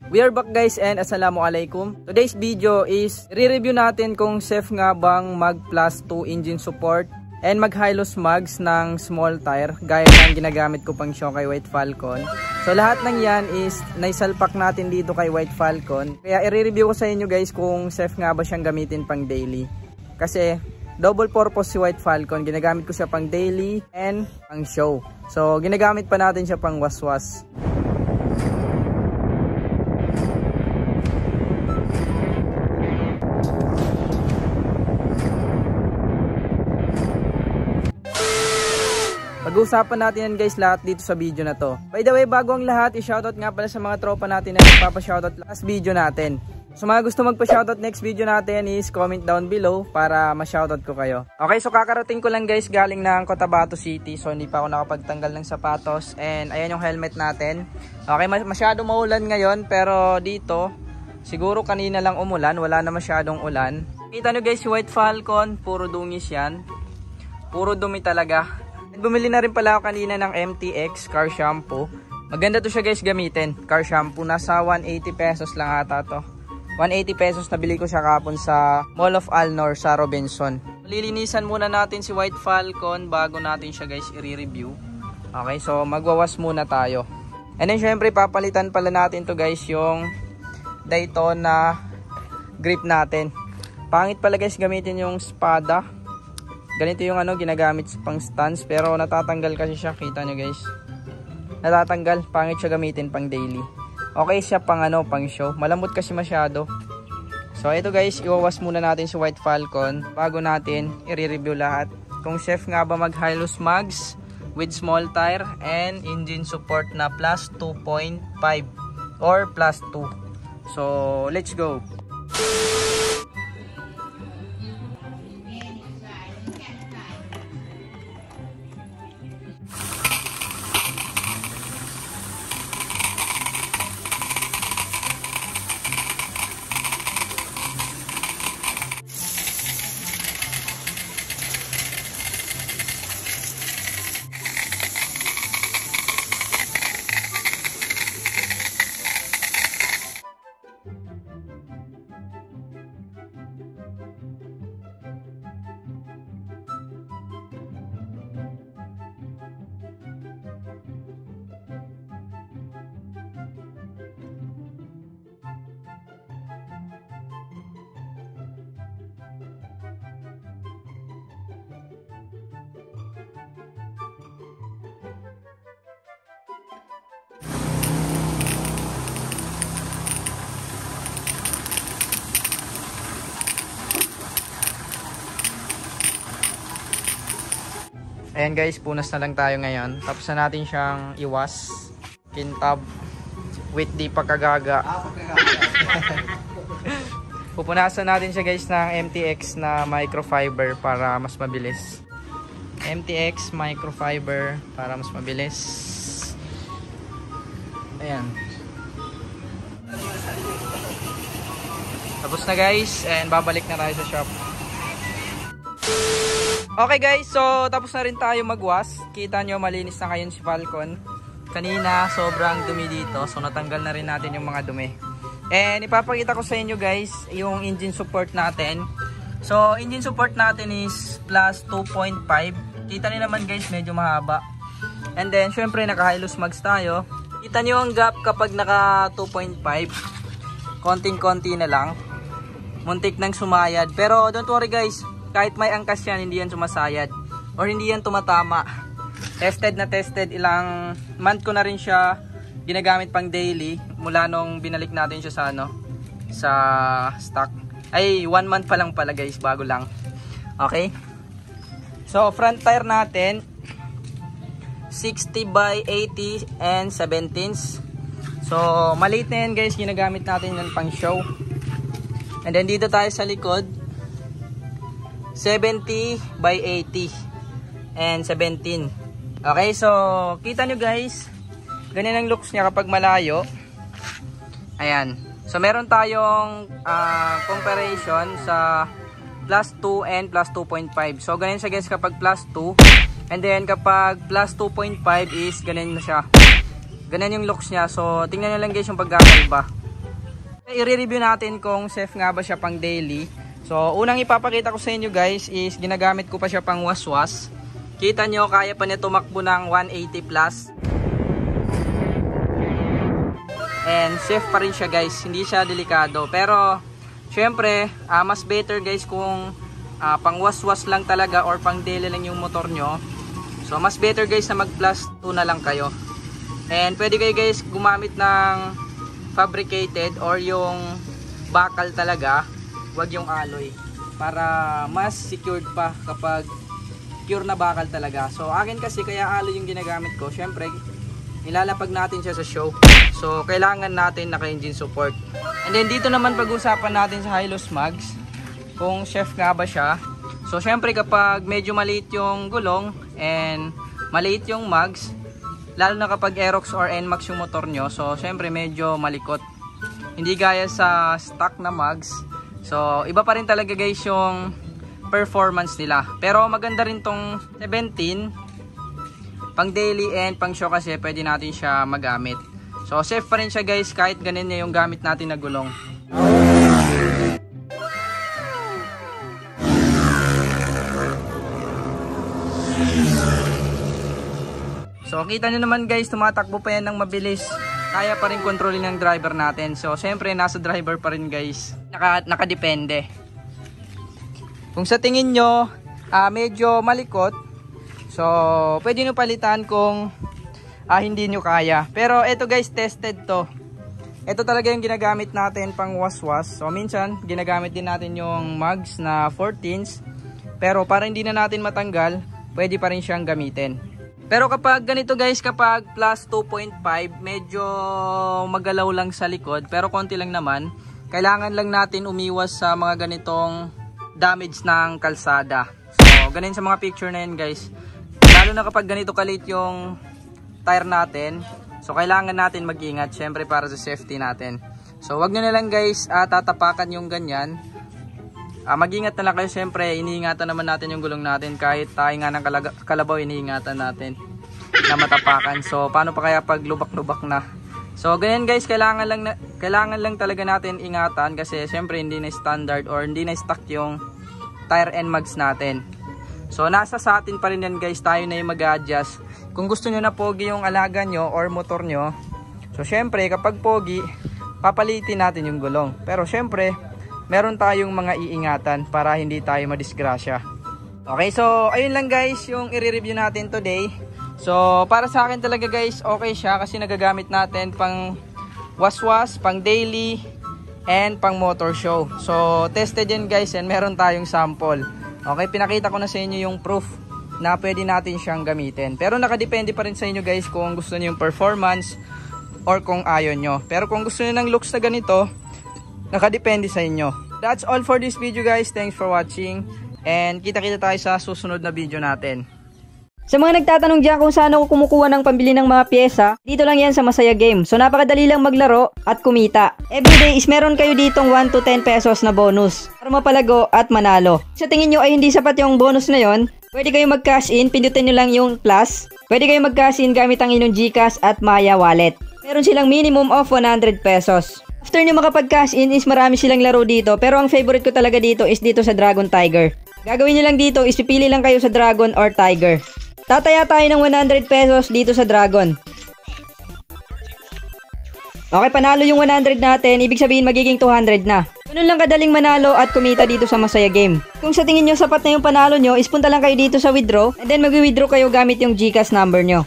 We are back guys and assalamualaikum. Today's video is re-review natin kung safe nga bang mag plus 2 engine support and mag high-loss mags ng small tire gaya ng ginagamit ko pang show kay White Falcon. So lahat ng yan is naisalpak natin dito kay White Falcon. Kaya i-review ko sa inyo guys kung safe nga ba siyang gamitin pang daily. Kasi double purpose si White Falcon. Ginagamit ko siya pang daily and pang show. So ginagamit pa natin siya pang waswas. Pag-uusapan natin yan guys lahat dito sa video na to. By the way, bago ang lahat, i-shoutout nga pala sa mga tropa natin na nagpapa-shoutout last video natin. So mga gusto magpa-shoutout next video natin is comment down below para ma-shoutout ko kayo. Okay, so kakarating ko lang guys galing ng Cotabato City. So hindi pa ako nakapagtanggal ng sapatos. And ayan yung helmet natin. Okay, masyado maulan ngayon pero dito, siguro kanina lang umulan. Wala na masyadong ulan. Kita nyo guys, si White Falcon, puro dungis yan. Puro dumi talaga. Bumili na rin pala ako kanina ng MTX car shampoo. Maganda to siya guys gamitin. Car shampoo nasa 180 pesos lang ata to. 180 pesos nabili ko siya kapon sa Mall of Alnor sa Robinson. Lilinisan muna natin si White Falcon bago natin siya guys i-review. Okay, so magwawas muna tayo. And then syempre papalitan pala natin to guys yung Daytona grip natin. Pangit pala guys gamitin yung espada. Ganito yung ginagamit pang stance pero natatanggal kasi siya, kita nyo guys. Natatanggal, pangit siya gamitin pang daily. Okay siya pang pang show. Malambot kasi masyado. So ito guys, iwawas muna natin si White Falcon bago natin i-review lahat. Kung safe nga ba mag high-loss mags with small tire and engine support na plus 2.5 or plus 2. So let's go. Ayan guys, punas na lang tayo ngayon. Tapos na natin siyang iwas, kintab, with di pagkagaga. Pupunasan natin siya guys ng MTX na microfiber para mas mabilis. MTX microfiber para mas mabilis. Ayan. Tapos na guys, and babalik na tayo sa shop. Okay guys, so tapos na rin tayo magwas. Kita nyo malinis na ngayon si Falcon. Kanina sobrang dumi dito, so natanggal na rin natin yung mga dumi. And ipapakita ko sa inyo guys yung engine support natin. So engine support natin is plus 2.5. Kita nyo naman guys, medyo mahaba. And then syempre naka high-loss mags tayo. Kita nyo ang gap kapag naka 2.5. Konting-konti na lang. Muntik nang sumayad. Pero don't worry guys, kahit may angkas yan, hindi yan sumasayad or hindi yan tumatama. Tested na tested, ilang month ko na rin siya ginagamit pang daily mula nung binalik natin siya sa sa stock. Ay 1 month pa lang pala guys, bago lang. Okay, so front tire natin 60 by 80 and 17s. So maliit na yan guys, ginagamit natin yan pang show. And then dito tayo sa likod 70 by 80 and 17. Okay, so kita nyo guys, ganyan ang looks niya kapag malayo. Ayan. So meron tayong comparison sa plus 2 and plus 2.5. So ganyan siya guys kapag plus 2. And then kapag plus 2.5 is ganyan na siya. Ganyan yung looks niya. So tingnan nyo lang guys yung pagkakaiba. I-review natin kung safe nga ba siya pang daily. So unang ipapakita ko sa inyo guys is ginagamit ko pa siya pang waswas. Kita nyo, kaya pa niya tumakbo ng 180 plus. And safe pa rin siya guys, hindi siya delikado. Pero syempre mas better guys kung pang waswas lang talaga or pang daily lang yung motor nyo. So mas better guys na mag plus 2 na lang kayo. And pwede kayo guys gumamit ng fabricated or yung bakal talaga, wag yung alloy, para mas secured pa kapag pure na bakal talaga. So akin kasi kaya alloy yung ginagamit ko. Syempre ilalapag natin siya sa show, so kailangan natin naka-engine support. And then dito naman pag-usapan natin sa high-loss mags, kung safe nga ba siya. So syempre kapag medyo maliit yung gulong and maliit yung mags, lalo na kapag Aerox or NMAX yung motor nyo, so syempre medyo malikot, hindi gaya sa stock na mags. So iba pa rin talaga guys yung performance nila. Pero maganda rin tong 17 pang daily and pang show kasi pwede natin siya magamit. So safe pa rin siya guys kahit ganun niya yung gamit natin na gulong. So kita nyo naman guys, tumatakbo pa yan ng mabilis. Kaya pa rin kontrolin ng driver natin. So syempre nasa driver pa rin guys, nakadepende. Kung sa tingin nyo medyo malikot, so pwede nyo palitan kung hindi nyo kaya. Pero ito guys, tested to. Ito talaga yung ginagamit natin pang waswas. So minsan ginagamit din natin yung mags na 14s. Pero para hindi na natin matanggal, pwede pa rin siyang gamitin. Pero kapag ganito guys, kapag plus 2.5, medyo magalaw lang sa likod, pero konti lang naman. Kailangan lang natin umiwas sa mga ganitong damage ng kalsada. So ganun sa mga picture na yun guys. Lalo na kapag ganito kalit yung tire natin, so kailangan natin mag-ingat syempre para sa safety natin. So wag nyo na lang guys tatapakan yung ganyan. Mag-ingat na lang kayo, syempre iniingatan naman natin yung gulong natin. Kahit tayo nga ng kalabaw, iniingatan natin na matapakan. So paano pa kaya pag lubak-lubak na? So ganyan guys, kailangan lang talaga natin ingatan kasi syempre hindi na standard or hindi na stock yung tire and mags natin. So nasa sa atin pa rin yan guys, tayo na yung mag-adjust. Kung gusto nyo na pogi yung alaga nyo or motor nyo, so syempre kapag pogi, papalitin natin yung gulong. Pero syempre meron tayong mga iingatan para hindi tayo madisgrasya. Okay, so ayun lang guys yung i-review natin today. So para sa akin talaga guys, okay siya kasi nagagamit natin pang waswas, pang daily, and pang motor show. So tested yan guys and meron tayong sample. Okay, pinakita ko na sa inyo yung proof na pwede natin siyang gamitin. Pero nakadepende pa rin sa inyo guys kung gusto niyo yung performance or kung ayaw nyo. Pero kung gusto niyo ng looks na ganito, nakadepende sa inyo. That's all for this video guys. Thanks for watching. And kita-kita tayo sa susunod na video natin. Sa mga nagtatanong dyan kung saan ako kumukuha ng pambili ng mga pyesa, dito lang yan sa Masaya Game. So napakadali lang maglaro at kumita. Everyday is meron kayo ditong 1 to 10 pesos na bonus para mapalago at manalo. Sa tingin nyo ay hindi sapat yung bonus na yon, pwede kayo mag-cash in, pindutin nyo lang yung plus. Pwede kayo mag-cash in gamit ang inyong GCash at Maya Wallet. Meron silang minimum of 100 pesos. After nyo makapag-cash in is marami silang laro dito, pero ang favorite ko talaga dito is dito sa Dragon Tiger. Gagawin nyo lang dito is pipili lang kayo sa Dragon or Tiger. Tataya tayo ng 100 pesos dito sa Dragon. Okay, panalo yung 100 natin, ibig sabihin magiging 200 na. Ganun lang kadaling manalo at kumita dito sa Masaya Game. Kung sa tingin nyo sapat na yung panalo nyo, is punta lang kayo dito sa withdraw and then mag-withdraw kayo gamit yung GCash number nyo.